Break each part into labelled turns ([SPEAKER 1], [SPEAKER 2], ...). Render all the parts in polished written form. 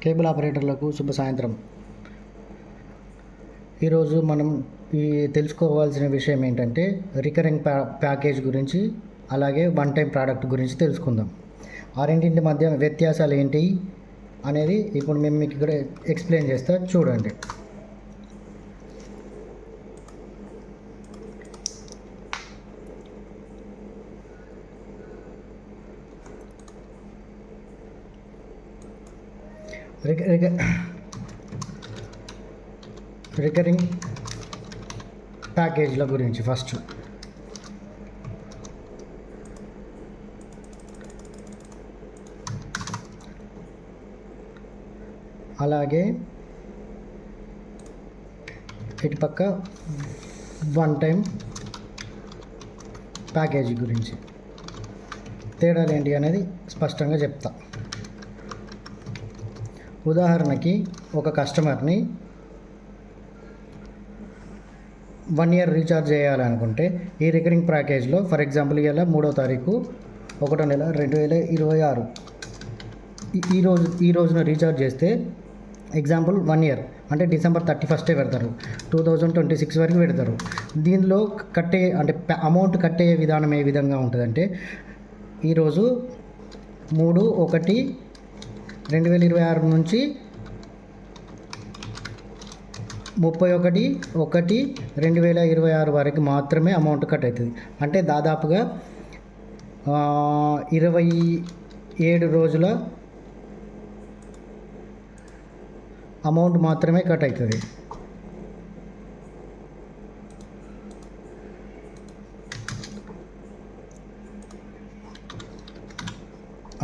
[SPEAKER 1] Cable ఆపరేటర్లకు శుభ సాయంత్రం. ఈరోజు మనం తెలుసుకోవాల్సిన విషయం ఏంటంటే రికరింగ్ ప్యాకేజ్ గురించి, అలాగే వన్ టైం ప్రోడక్ట్ గురించి తెలుసుకుందాం. ఆ రెండింటి మధ్య వ్యత్యాసాలు ఏంటి అనేది ఇప్పుడు మేము మీకు ఇక్కడ ఎక్స్ప్లెయిన్ చేస్తా, చూడండి. రికరింగ్ ప్యాకేజ్ల గురించి ఫస్ట్. అలాగే ఇటుపక్క వన్ టైం ప్యాకేజీ గురించి తేడాలు ఏంటి అనేది స్పష్టంగా చెప్తా. ఉదాహరణకి ఒక కస్టమర్ని 1 year రీఛార్జ్ చేయాలనుకుంటే ఈ రికరింగ్ ప్యాకేజ్లో, ఫర్ ఎగ్జాంపుల్ ఇవాళ 3వ తారీఖు 1వ నెల 2026, ఈ రోజున రీఛార్జ్ చేస్తే ఎగ్జాంపుల్ 1 year అంటే December 31 పెడతారు, 2026 వరకు పెడతారు. దీనిలో అమౌంట్ కట్టే విధానం ఏ విధంగా ఉంటుందంటే, ఈరోజు 3/1/2026 నుంచి 31/1/2026 వరకు మాత్రమే అమౌంట్ కట్ అవుతుంది. అంటే దాదాపుగా 27 రోజుల అమౌంట్ మాత్రమే కట్ అవుతుంది.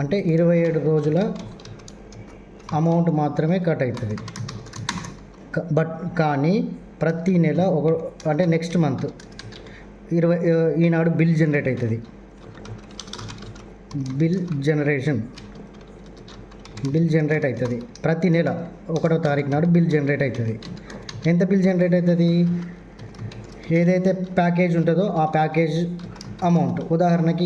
[SPEAKER 1] అంటే 27 రోజుల అమౌంట్ మాత్రమే కట్ అవుతుంది. కానీ ప్రతి నెల అంటే నెక్స్ట్ మంత్ ఈనాడు బిల్ జనరేట్ అవుతుంది. బిల్ జనరేట్ అవుతుంది ప్రతి నెల 1వ తారీఖు నాడు బిల్ జనరేట్ అవుతుంది. ఎంత బిల్ జనరేట్ అవుతుంది? ఏదైతే ప్యాకేజ్ ఉంటుందో ఆ ప్యాకేజ్ అమౌంట్. ఉదాహరణకి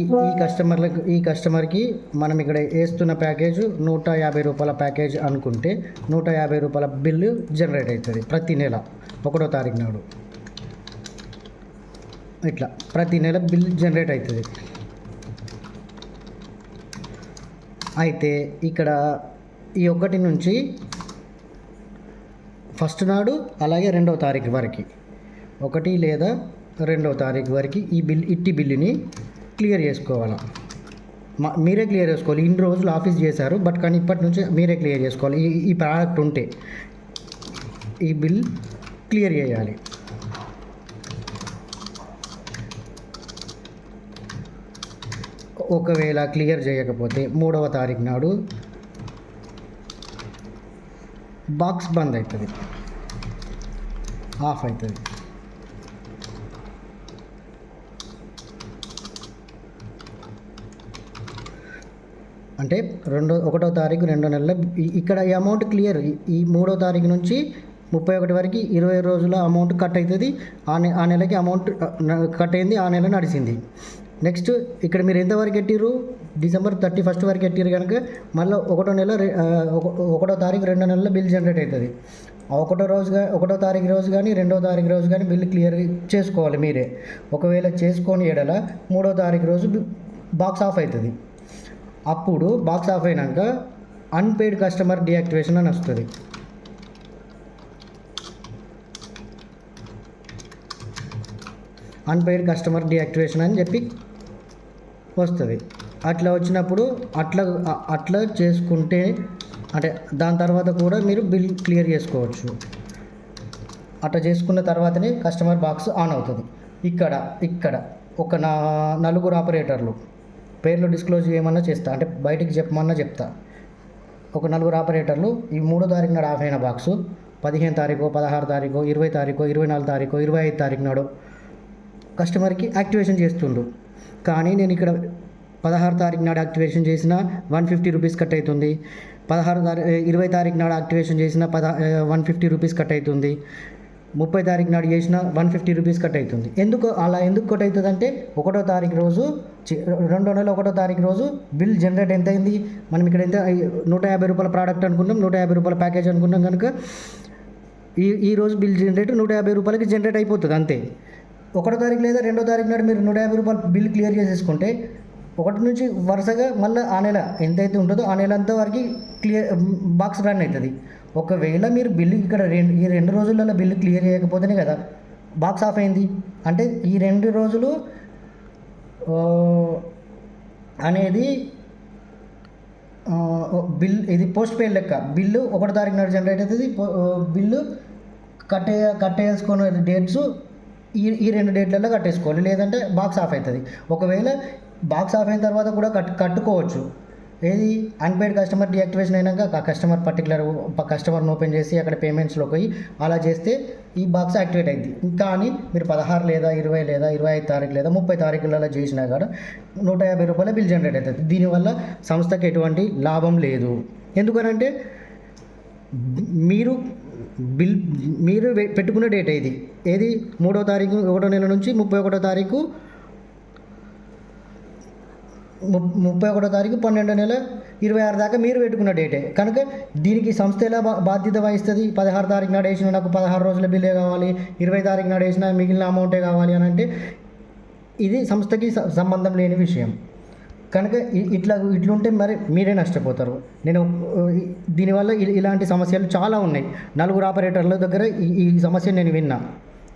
[SPEAKER 1] ఈ కస్టమర్కి మనం ఇక్కడ వేస్తున్న ప్యాకేజ్ 150 రూపాయల ప్యాకేజ్ అనుకుంటే 150 రూపాయల బిల్లు జనరేట్ అవుతుంది ప్రతి నెల 1వ తారీఖు నాడు. ఇట్లా ప్రతి నెల బిల్ జనరేట్ అవుతుంది. అయితే ఇక్కడ ఈ 1 నుంచి ఫస్ట్ నాడు, అలాగే 2వ తారీఖు వరకు, 1 లేదా 2వ తారీఖు వరకు ఇట్టి బిల్లుని క్లియర్ చేసుకోవాలి. మీరే క్లియర్ చేసుకోవాలి. ఇన్ని రోజులు ఆఫీస్ చేశారు, కానీ ఇప్పటి నుంచి మీరే క్లియర్ చేసుకోవాలి. ఈ ప్రోడక్ట్ ఉంటే ఈ బిల్ క్లియర్ చేయాలి. ఒకవేళ క్లియర్ చేయకపోతే 3వ తారీఖు నాడు బాక్స్ బంద్ అవుతుంది, ఆఫ్ అవుతుంది. అంటే 1వ తారీఖు 2వ నెలలో ఇక్కడ ఈ అమౌంట్ క్లియర్. ఈ 3వ తారీఖు నుంచి 31 వరకు 20 రోజుల అమౌంట్ కట్ అవుతుంది. ఆ నెలకి అమౌంట్ కట్ అయింది, ఆ నెల నడిచింది. నెక్స్ట్ ఇక్కడ మీరు ఎంతవరకు కట్టిర్రు? December 31 వరకు కట్టిర్రు కనుక మళ్ళీ 1వ తారీఖు 2వ నెలలో బిల్ జనరేట్ అవుతుంది. 1వ తారీఖు రోజు కానీ 2వ తారీఖు రోజు కానీ బిల్ క్లియర్ చేసుకోవాలి మీరే. ఒకవేళ చేసుకొని ఎడల 3వ తారీఖు రోజు బాక్స్ ఆఫ్ అవుతుంది. అప్పుడు బాక్స్ ఆఫ్ అయినాక అన్పెయిడ్ కస్టమర్ డియాక్టివేషన్ అని వస్తుంది. అన్పెయిడ్ కస్టమర్ డియాక్టివేషన్ అని చెప్పి వస్తుంది. అట్లా వచ్చినప్పుడు అట్లా చేసుకుంటే, అంటే దాని తర్వాత కూడా మీరు బిల్ క్లియర్ చేసుకోవచ్చు. అట్లా చేసుకున్న తర్వాతనే కస్టమర్ బాక్స్ ఆన్ అవుతుంది. ఇక్కడ ఒక 4 ఆపరేటర్లు పేర్లు డిస్క్లోజ్ చేయమన్నా చేస్తా, అంటే బయటికి చెప్పమన్నా చెప్తా. ఒక 4 ఆపరేటర్లు ఈ 3వ తారీఖు నాడు ఆఫ్ అయిన బాక్సు 15 తారీఖు, 16 తారీఖు, 20 తారీఖు, 24 తారీఖు, 25 తారీఖు నాడు కస్టమర్కి యాక్టివేషన్ చేస్తుండు. కానీ నేను ఇక్కడ 16 తారీఖు నాడు యాక్టివేషన్ చేసిన 150 రూపీస్ కట్ అవుతుంది. 20 తారీఖు నాడు యాక్టివేషన్ చేసిన 150 రూపీస్ కట్ అవుతుంది. 30 తారీఖు నాడు చేసిన 150 రూపీస్ కట్ అవుతుంది. ఎందుకు కట్ అవుతుంది అంటే 1వ తారీఖు రోజు 2వ నెల 1వ తారీఖు రోజు బిల్ జనరేట్ ఎంత అయింది, మనం ఇక్కడ ఎంత 150 రూపాయల ప్రోడక్ట్ అనుకున్నాం, 150 రూపాయల ప్యాకేజ్ అనుకున్నాం కనుక ఈ రోజు బిల్ జనరేట్ 150 రూపాయలకి జనరేట్ అయిపోతుంది అంతే. 1వ తారీఖు లేదా 2వ తారీఖు నాడు మీరు 150 రూపాయలు బిల్ క్లియర్ చేసేసుకుంటే 1 నుంచి వరుసగా మళ్ళీ ఆ నెల ఎంతైతే ఉంటుందో ఆ నెల అంతా వరకు బాక్స్ రన్ అవుతుంది. ఒకవేళ మీరు బిల్లు ఇక్కడ ఈ 2 రోజులలో బిల్లు క్లియర్ చేయకపోతేనే కదా బాక్స్ ఆఫ్ అయింది. అంటే ఈ 2 రోజులు అనేది బిల్ ఇది పోస్ట్ పేడ్ లెక్క. బిల్లు 1వ తారీఖు నాడు జనరేట్ అవుతుంది. బిల్లు కట్టేసుకున్న డేట్స్ ఈ 2 డేట్లలో కట్టేసుకోవాలి, లేదంటే బాక్స్ ఆఫ్ అవుతుంది. ఒకవేళ బాక్స్ ఆఫ్ అయిన తర్వాత కూడా కట్టుకోవచ్చు. ఏది అన్పెయిడ్ కస్టమర్ డియాక్టివేషన్ అయినాక కస్టమర్ని ఓపెన్ చేసి అక్కడ పేమెంట్స్లోకి పోయి అలా చేస్తే ఈ బాక్స్ యాక్టివేట్ అయింది. కానీ మీరు 16 లేదా 20 లేదా 25 తారీఖు లేదా 30 తారీఖులలో చేసినా కూడా 150 రూపాయల బిల్ జనరేట్ అవుతుంది. దీనివల్ల సంస్థకి ఎటువంటి లాభం లేదు. ఎందుకనంటే మీరు పెట్టుకున్న డేట్ ఏది 3వ తారీఖు 1వ నెల నుంచి 31వ తారీఖు 31వ తారీఖు 12వ నెల 26 దాకా మీరు పెట్టుకున్న డేటే కనుక దీనికి సంస్థ ఎలా బాధ్యత వహిస్తుంది? 16 తారీఖు నాడు వేసిన నాకు 16 రోజుల బిల్లే కావాలి, 20 తారీఖు నాడు వేసిన మిగిలిన అమౌంటే కావాలి అని అంటే ఇది సంస్థకి సంబంధం లేని విషయం. కనుక ఇట్లుంటే మరి మీరే నష్టపోతారు. నేను దీనివల్ల ఇలాంటి సమస్యలు చాలా ఉన్నాయి. 4 ఆపరేటర్ల దగ్గర ఈ సమస్య నేను విన్నా.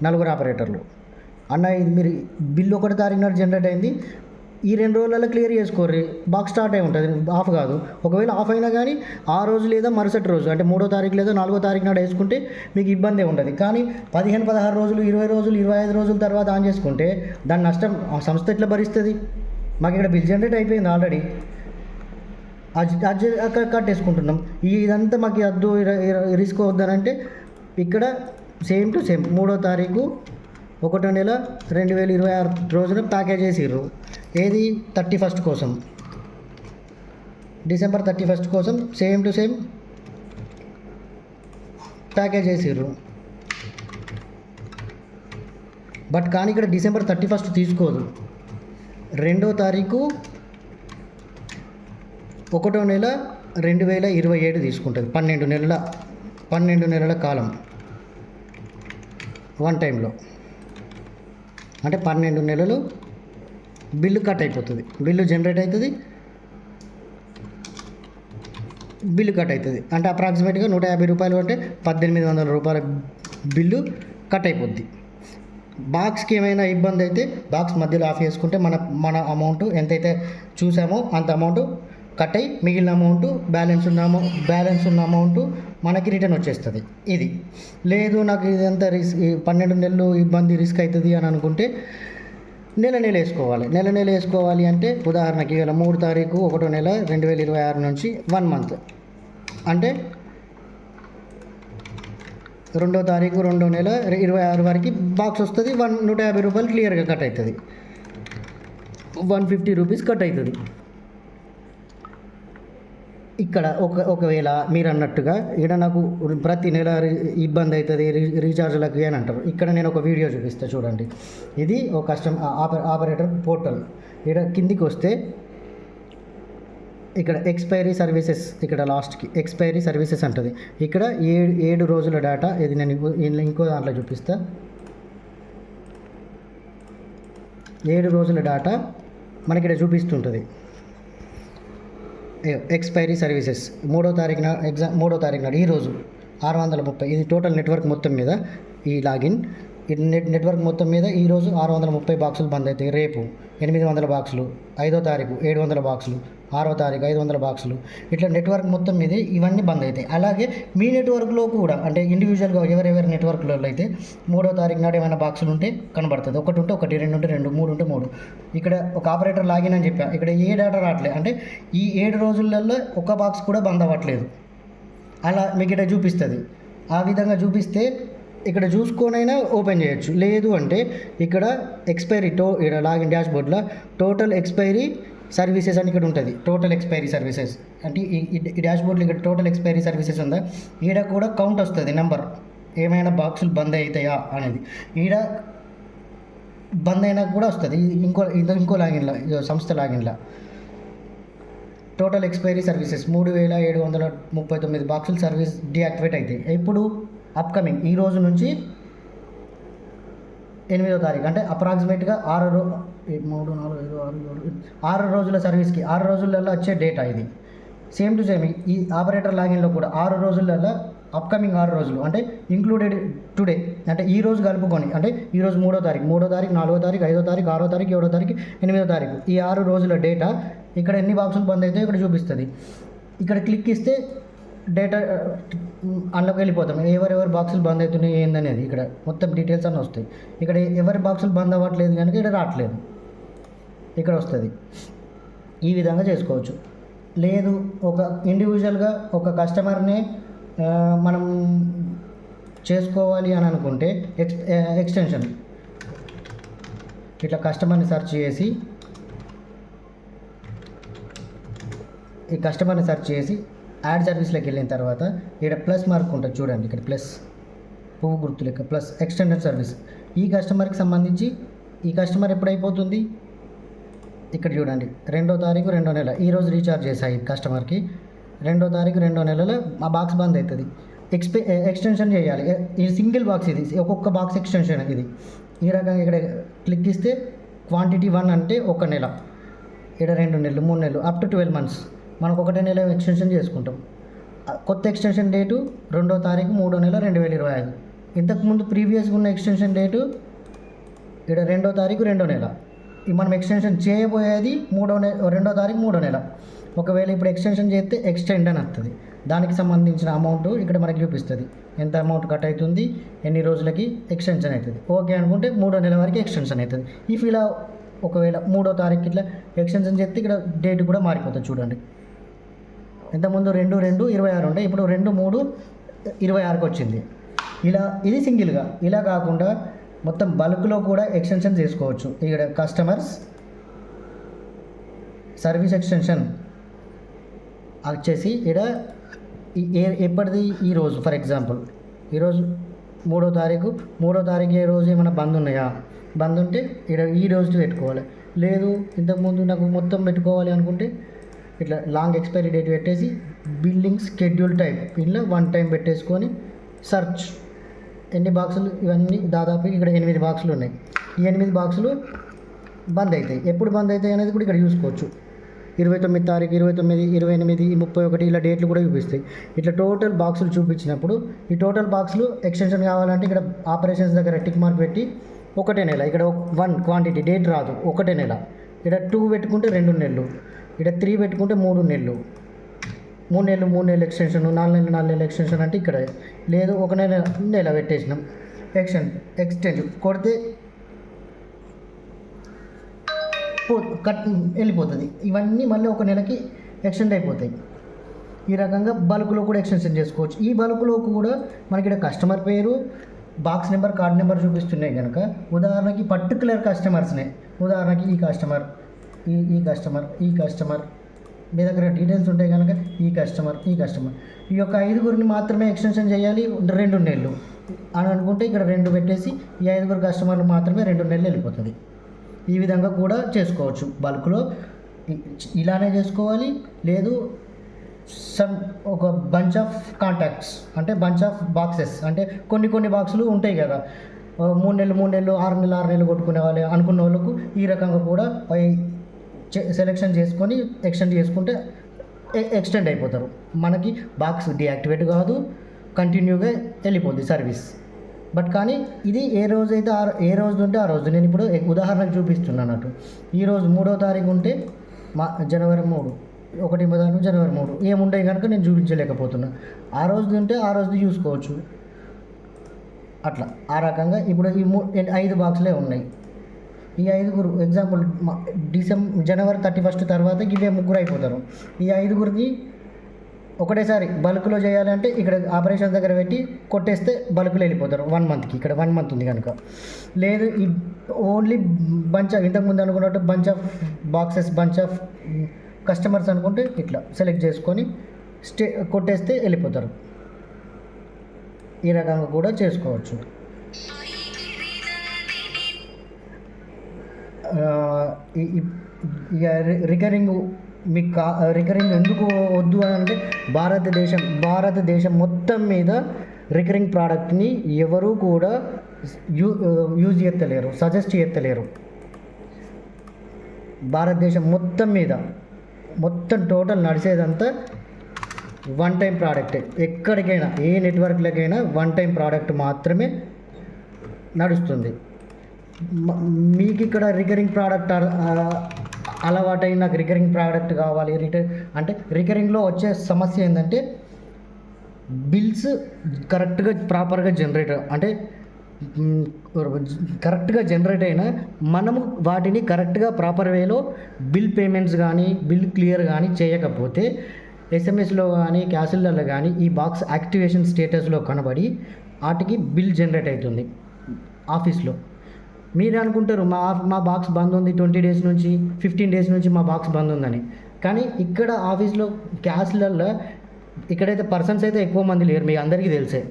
[SPEAKER 1] 4 ఆపరేటర్లు అన్న ఇది మీరు బిల్లు 1వ తారీఖు నాడు జనరేట్ అయింది, ఈ 2 రోజులలో క్లియర్ చేసుకోర్రి, బాక్స్ స్టార్ట్ అయి ఉంటుంది, ఆఫ్ కాదు. ఒకవేళ ఆఫ్ అయినా కానీ ఆ రోజు లేదా మరుసటి రోజు అంటే 3వ తారీఖు లేదా 4వ తారీఖు నాడు వేసుకుంటే మీకు ఇబ్బంది ఉండదు. కానీ 15, 16 రోజులు 20 రోజులు 25 రోజుల తర్వాత ఆన్ చేసుకుంటే దాని నష్టం ఆ సంస్థ ఎట్లా భరిస్తుంది? మాకు ఇక్కడ బిల్ జనరేట్ అయిపోయింది ఆల్రెడీ, అది కట్టేసుకుంటున్నాం. ఇదంతా మాకు వద్దు, రిస్క్ వద్దనంటే ఇక్కడ సేమ్ టు సేమ్ 3వ తారీఖు 1వ నెల 2026 రోజున ప్యాకేజ్ వేసిర్రు. ఏది 31st కోసం, డిసెంబర్ 31st కోసం సేమ్ టు సేమ్ ప్యాకేజ్ వేసిర్రు. బట్ కానీ ఇక్కడ డిసెంబర్ 31st తీసుకోదు, 2వ తారీఖు 1వ నెల 2027 తీసుకుంటుంది. 12 నెలల కాలం వన్ టైంలో, అంటే 12 నెలలు బిల్లు కట్ అయిపోతుంది. బిల్లు జనరేట్ అవుతుంది, బిల్లు కట్ అవుతుంది. అంటే అప్రాక్సిమేట్గా 150 రూపాయలు అంటే 1800 రూపాయల బిల్లు కట్ అయిపోద్ది. బాక్స్కి ఏమైనా ఇబ్బంది అయితే బాక్స్ మధ్యలో ఆఫ్ చేసుకుంటే మన అమౌంట్ ఎంతైతే చూసామో అంత అమౌంట్ కట్ అయ్యి మిగిలిన అమౌంట్ బ్యాలెన్స్ ఉన్న అమౌంట్ మనకి రిటర్న్ వచ్చేస్తుంది. ఇది లేదు నాకు ఇదంతా రిస్క్ 12 నెలలు ఇబ్బంది రిస్క్ అవుతుంది అని అనుకుంటే నెల వేసుకోవాలి అంటే ఉదాహరణకి ఇవాళ 3 తారీఖు 1వ నెల 2026 నుంచి 1 మంత్ అంటే 2వ తారీఖు 2వ నెల 26 వరకు బాక్స్ వస్తుంది. 150 రూపాయలు క్లియర్గా కట్ అవుతుంది, 150 రూపీస్ కట్ అవుతుంది. ఇక్కడ ఒకవేళ మీరు అన్నట్టుగా ఇక్కడ నాకు ప్రతి నెల ఇబ్బంది అవుతుంది రీఛార్జ్లకి అని అంటారు. ఇక్కడ నేను ఒక వీడియో చూపిస్తాను చూడండి. ఇది ఒక ఆపరేటర్ పోర్టల్. ఇక్కడ కిందికి వస్తే ఇక్కడ ఎక్స్పైరీ సర్వీసెస్, ఇక్కడ లాస్ట్కి ఎక్స్పైరీ సర్వీసెస్ అంటుంది. ఇక్కడ 7 రోజుల డేటా, ఇది నేను ఇంకో దాంట్లో చూపిస్తా. 7 రోజుల డేటా మనకి ఇక్కడ చూపిస్తుంటుంది. ఎక్స్పైరీ సర్వీసెస్ 3వ తారీఖున 3వ తారీఖు నాడు ఈరోజు 630. ఇది టోటల్ నెట్వర్క్ మొత్తం మీద ఈ లాగిన్ నెట్వర్క్ మొత్తం మీద ఈరోజు 630 బాక్సులు బంద్ అవుతాయి. రేపు 800 బాక్సులు, 5వ తారీఖు 700 బాక్సులు, 6వ తారీఖు 500 బాక్సులు, ఇట్లా నెట్వర్క్ మొత్తం మీద ఇవన్నీ బంద్ అవుతాయి. అలాగే మీ నెట్వర్క్లో కూడా అంటే ఇండివిజువల్గా ఎవరెవరి నెట్వర్క్లో అయితే 3వ తారీఖు నాడు ఏమైనా బాక్సులు ఉంటే కనబడుతుంది. 1 ఉంటే 1, 2 ఉంటే 2, 3 ఉంటే 3. ఇక్కడ ఒక ఆపరేటర్ లాగిన్ అని చెప్పా, ఇక్కడ ఏ డేటా రావట్లేదు. అంటే ఈ 7 రోజులలో ఒక బాక్స్ కూడా బంద్ అవ్వట్లేదు. అలా మీకు ఇక్కడ చూపిస్తుంది. ఆ విధంగా చూపిస్తే ఇక్కడ చూసుకొనైనా ఓపెన్ చేయొచ్చు. లేదు అంటే ఇక్కడ ఎక్స్పైరీ ఇక్కడ లాగిన్ డాష్బోర్డ్లో టోటల్ ఎక్స్పైరీ సర్వీసెస్ అని ఇక్కడ ఉంటుంది. టోటల్ ఎక్స్పైరీ సర్వీసెస్ అంటే ఈ డాష్బోర్డ్లో ఇక్కడ టోటల్ ఎక్స్పైరీ సర్వీసెస్ ఉందా, ఈడ కూడా కౌంట్ వస్తుంది నెంబర్. ఏమైనా బాక్సులు బంద్ అవుతాయా అనేది. ఈడ బంద్ అయినా కూడా వస్తుంది. ఇంకో లాగిన్లో, సంస్థ లాగిన్లో టోటల్ ఎక్స్పైరీ సర్వీసెస్ 3739 బాక్సులు సర్వీస్ డీయాక్టివేట్ అవుతాయి. ఇప్పుడు అప్కమింగ్ ఈ రోజు నుంచి 8వ తారీఖు అంటే అప్రాక్సిమేట్గా 6 రోజుల సర్వీస్కి 6 రోజులలో వచ్చే డేటా ఇది. సేమ్ టు సేమ్ ఈ ఆపరేటర్ లాగిన్లో కూడా 6 రోజులలో అప్కమింగ్ 6 రోజులు అంటే ఇంక్లూడెడ్ టుడే అంటే ఈ రోజు కలుపుకొని అంటే ఈరోజు 3వ తారీఖు 4వ తారీఖు 5వ తారీఖు 6వ తారీఖు 7వ తారీఖు 8వ తారీఖు ఈ 6 రోజుల డేటా ఇక్కడ ఎన్ని బాక్సులు బంద్ అవుతాయో ఇక్కడ చూపిస్తుంది. ఇక్కడ క్లిక్ ఇస్తే డేటా అందులోకి వెళ్ళిపోతాం. ఎవరెవరు బాక్సులు బంద్ అవుతున్నాయి ఏందనేది ఇక్కడ మొత్తం డీటెయిల్స్ అన్నీ వస్తాయి. ఇక్కడ ఎవరి బాక్సులు బంద్ అవ్వట్లేదు కనుక ఇక్కడ రావట్లేదు, ఇక్కడ వస్తుంది. ఈ విధంగా చేసుకోవచ్చు. లేదు ఒక ఇండివిజువల్గా ఒక కస్టమర్ని మనం చేసుకోవాలి అని అనుకుంటే ఎక్స్టెన్షన్ ఇట్లా కస్టమర్ని సెర్చ్ చేసి ఈ కస్టమర్ని సెర్చ్ చేసి యాడ్ సర్వీస్లోకి వెళ్ళిన తర్వాత ఇక్కడ ప్లస్ మార్క్ ఉంటుంది చూడండి, ఇక్కడ ప్లస్ పువ్వు గుర్తు లెక్క ప్లస్ ఎక్స్టెండెడ్ సర్వీస్. ఈ కస్టమర్కి సంబంధించి ఈ కస్టమర్ ఎప్పుడైపోతుంది ఇక్కడ చూడండి 2వ తారీఖు 2వ నెల ఈరోజు రీఛార్జ్ చేశాయి కస్టమర్కి 2వ తారీఖు 2వ నెలలో ఆ బాక్స్ బంద్ అవుతుంది. ఎక్స్టెన్షన్ చేయాలి. ఈ సింగిల్ బాక్స్ ఇది ఒక్కొక్క బాక్స్ ఎక్స్టెన్షన్ ఇది. ఈ రకంగా ఇక్కడ క్లిక్ ఇస్తే క్వాంటిటీ 1 అంటే 1 నెల, ఇక్కడ 2 నెలలు 3 నెలలు అప్ టు 12 months మనకు 1 నెల ఎక్స్టెన్షన్ చేసుకుంటాం. కొత్త ఎక్స్టెన్షన్ డేటు 2వ తారీఖు 3వ నెల 2025. ఇంతకుముందు ప్రీవియస్గా ఉన్న ఎక్స్టెన్షన్ డేటు ఇక్కడ 2వ తారీఖు 2వ నెల. మనం ఎక్స్టెన్షన్ చేయబోయేది 2వ తారీఖు 3వ నెల. ఒకవేళ ఇప్పుడు ఎక్స్టెన్షన్ చేస్తే ఎక్స్టెండ్ అని వస్తుంది. దానికి సంబంధించిన అమౌంట్ ఇక్కడ మనకి చూపిస్తుంది, ఎంత అమౌంట్ కట్ అవుతుంది, ఎన్ని రోజులకి ఎక్స్టెన్షన్ అవుతుంది. ఓకే అనుకుంటే 3వ నెల వరకు ఎక్స్టెన్షన్ అవుతుంది. ఇఫ్ ఇలా ఒకవేళ 3వ తారీఖు ఇట్లా ఎక్స్టెన్షన్ చేస్తే ఇక్కడ డేట్ కూడా మారిపోతుంది చూడండి. ఇంతకుముందు 2/2/26 ఉంటాయి, ఇప్పుడు 2/3/26కి వచ్చింది. ఇలా ఇది సింగిల్గా. ఇలా కాకుండా మొత్తం బల్క్లో కూడా ఎక్స్టెన్షన్ చేసుకోవచ్చు. ఇక్కడ కస్టమర్స్ సర్వీస్ ఎక్స్టెన్షన్ వచ్చేసి ఇక్కడ ఎప్పటిది ఈరోజు ఫర్ ఎగ్జాంపుల్ ఈరోజు 3వ తారీఖు ఏ రోజు ఏమైనా బంద్ ఉన్నాయా, బంద్ ఉంటే ఇక్కడ ఈ రోజు పెట్టుకోవాలి. లేదు ఇంతకుముందు నాకు మొత్తం పెట్టుకోవాలి అనుకుంటే ఇట్లా లాంగ్ ఎక్స్పైరీ డేట్ పెట్టేసి బిల్లింగ్ షెడ్యూల్ టైప్ ఇలా 1 టైం పెట్టేసుకొని సర్చ్ ఎన్ని బాక్సులు, ఇవన్నీ దాదాపు ఇక్కడ 8 బాక్సులు ఉన్నాయి. ఈ 8 బాక్సులు బంద్ అవుతాయి. ఎప్పుడు బంద్ అవుతాయి అనేది కూడా ఇక్కడ చూసుకోవచ్చు. 29 తారీఖు 29, 28, 31 ఇలా డేట్లు కూడా చూపిస్తాయి. ఇట్లా టోటల్ బాక్సులు చూపించినప్పుడు ఈ టోటల్ బాక్సులు ఎక్స్టెన్షన్ కావాలంటే ఇక్కడ ఆపరేషన్స్ దగ్గర టిక్ మార్క్ పెట్టి 1 నెల, ఇక్కడ 1 క్వాంటిటీ డేట్ రాదు 1 నెల, ఇక్కడ 2 పెట్టుకుంటే 2 నెలలు, ఇక్కడ 3 పెట్టుకుంటే 3 నెలలు, 3 నెలలు ఎక్స్టెన్షన్, 4 నెలలు ఎక్స్టెన్షన్ అంటే ఇక్కడ లేదు 1 నెల పెట్టేసినాం. ఎక్స్టెన్షన్ కొడితే వెళ్ళిపోతుంది. ఇవన్నీ మళ్ళీ 1 నెలకి ఎక్స్టెండ్ అయిపోతాయి. ఈ రకంగా బల్క్లో కూడా ఎక్స్టెన్షన్ చేసుకోవచ్చు. ఈ బల్క్లో కూడా మనకి ఇక్కడ కస్టమర్ పేరు, బాక్స్ నెంబర్, కార్డ్ నెంబర్ చూపిస్తున్నాయి కనుక ఉదాహరణకి పర్టికులర్ కస్టమర్స్నే, ఉదాహరణకి ఈ కస్టమర్ మీ దగ్గర డీటెయిల్స్ ఉంటాయి కనుక ఈ కస్టమర్ ఈ యొక్క 5గురిని మాత్రమే ఎక్స్టెన్షన్ చేయాలి 2 నెలలు అని అనుకుంటే ఇక్కడ 2 పెట్టేసి ఈ 5గురు కస్టమర్లు మాత్రమే 2 నెలలు వెళ్ళిపోతుంది. ఈ విధంగా కూడా చేసుకోవచ్చు. బల్క్లో ఇలానే చేసుకోవాలి. లేదు ఒక బంచ్ ఆఫ్ కాంటాక్ట్స్ అంటే బంచ్ ఆఫ్ బాక్సెస్ అంటే కొన్ని బాక్సులు ఉంటాయి కదా 3 నెలలు 6 నెలలు కొట్టుకునే వాళ్ళు అనుకున్న వాళ్ళకు ఈ రకంగా కూడా సెలెక్షన్ చేసుకొని ఎక్స్టెండ్ చేసుకుంటే ఎక్స్టెండ్ అయిపోతారు. మనకి బాక్స్ డీయాక్టివేట్ కాదు, కంటిన్యూగా వెళ్ళిపోద్ది సర్వీస్. బట్ కానీ ఇది ఏ రోజు ఉంటే ఆ రోజు. నేను ఇప్పుడు ఉదాహరణకు చూపిస్తున్నాను అన్నట్టు. ఈరోజు 3వ తారీఖు ఉంటే జనవరి 3, 1 జనవరి 3 ఏముంటాయి కనుక నేను చూపించలేకపోతున్నా. ఆ రోజు ఉంటే ఆ రోజు చూసుకోవచ్చు. అట్లా ఆ రకంగా ఇప్పుడు ఈ 5 బాక్సులే ఉన్నాయి. ఈ 5గురు ఎగ్జాంపుల్ జనవరి 31 తర్వాత ఇవే 3 అయిపోతారు. ఈ 5గురికి ఒకటేసారి బల్క్లో చేయాలంటే ఇక్కడ ఆపరేషన్ దగ్గర పెట్టి కొట్టేస్తే బల్క్లో వెళ్ళిపోతారు 1 మంత్కి. ఇక్కడ 1 మంత్ ఉంది కనుక. లేదు ఈ ఓన్లీ బంచ్ ఆఫ్ ఇంతకుముందు అనుకున్నట్టు bunch of boxes, bunch of customers అనుకుంటే ఇట్లా సెలెక్ట్ చేసుకొని కొట్టేస్తే వెళ్ళిపోతారు. ఈ రకంగా కూడా చేసుకోవచ్చు. ఇక రికరింగ్ మీకు రికరింగ్ ఎందుకు వద్దు అని అంటే భారతదేశం మొత్తం మీద రికరింగ్ ప్రోడక్ట్ని ఎవరు కూడా యూజ్ చేస్తలేరు, సజెస్ట్ చేస్తలేరు. భారతదేశం మొత్తం మీద మొత్తం టోటల్ నడిచేదంతా వన్ టైం ప్రోడక్ట్. ఎక్కడికైనా ఏ నెట్వర్క్లకైనా వన్ టైం ప్రోడక్ట్ మాత్రమే నడుస్తుంది. మీకు ఇక్కడ రికరింగ్ ప్రోడక్ట్ అలవాటైన నాకు రికరింగ్ ప్రోడక్ట్ కావాలి అంటే రికరింగ్లో వచ్చే సమస్య ఏంటంటే బిల్స్ కరెక్ట్గా ప్రాపర్గా జనరేట్ అంటే కరెక్ట్గా జనరేట్ అయినా మనము వాటిని కరెక్ట్గా ప్రాపర్ వేలో బిల్ పేమెంట్స్ కానీ బిల్ క్లియర్ కానీ చేయకపోతే ఎస్ఎంఎస్లో కానీ క్యాషులలో కానీ ఈ బాక్స్ యాక్టివేషన్ స్టేటస్లో కనబడి వాటికి బిల్ జనరేట్ అవుతుంది ఆఫీస్లో. మీరు అనుకుంటారు మా బాక్స్ బంద్ ఉంది 20 days నుంచి 15 days నుంచి మా బాక్స్ బంద్ ఉందని. కానీ ఇక్కడ ఆఫీస్లో క్యాష్లలో ఇక్కడైతే పర్సన్స్ అయితే ఎక్కువ మంది లేరు, మీకు అందరికీ తెలిసే.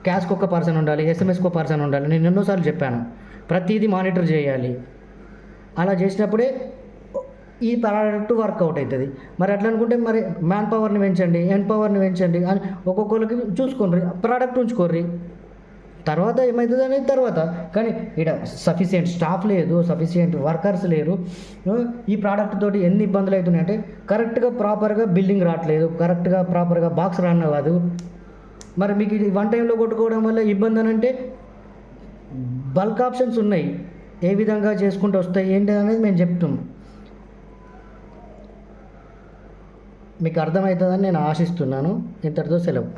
[SPEAKER 1] క్యాష్కి ఒక పర్సన్ ఉండాలి, ఎస్ఎంఎస్కి ఒక పర్సన్ ఉండాలి. నేను ఎన్నోసార్లు చెప్పాను, ప్రతిదీ మానిటర్ చేయాలి. అలా చేసినప్పుడే ఈ ప్రోడక్ట్ వర్కౌట్ అవుతుంది. మరి అట్లా అనుకుంటే మరి మ్యాన్ పవర్ని పెంచండి, పవర్ని పెంచండి అని ఒక్కొక్కరికి చూసుకోండి, ప్రోడక్ట్ ఉంచుకోర్రి. తర్వాత ఏమవుతుంది అనేది తర్వాత. కానీ ఇక్కడ సఫిషియెంట్ స్టాఫ్ లేదు, సఫిషియెంట్ వర్కర్స్ లేరు. ఈ ప్రోడక్ట్ తోటి ఎన్ని ఇబ్బందులు అవుతున్నాయి అంటే కరెక్ట్గా ప్రాపర్గా బిల్డింగ్ రావట్లేదు, కరెక్ట్గా ప్రాపర్గా బాక్స్ రన్ అవ్వదు. మరి మీకు ఇది వన్ టైంలో కొట్టుకోవడం వల్ల ఇబ్బంది అని అంటే బల్క్ ఆప్షన్స్ ఉన్నాయి, ఏ విధంగా చేసుకుంటూ వస్తాయి ఏంటి అనేది మేము చెప్తాం. మీకు అర్థమవుతుందని నేను ఆశిస్తున్నాను. ఇంతటితో సెలవు.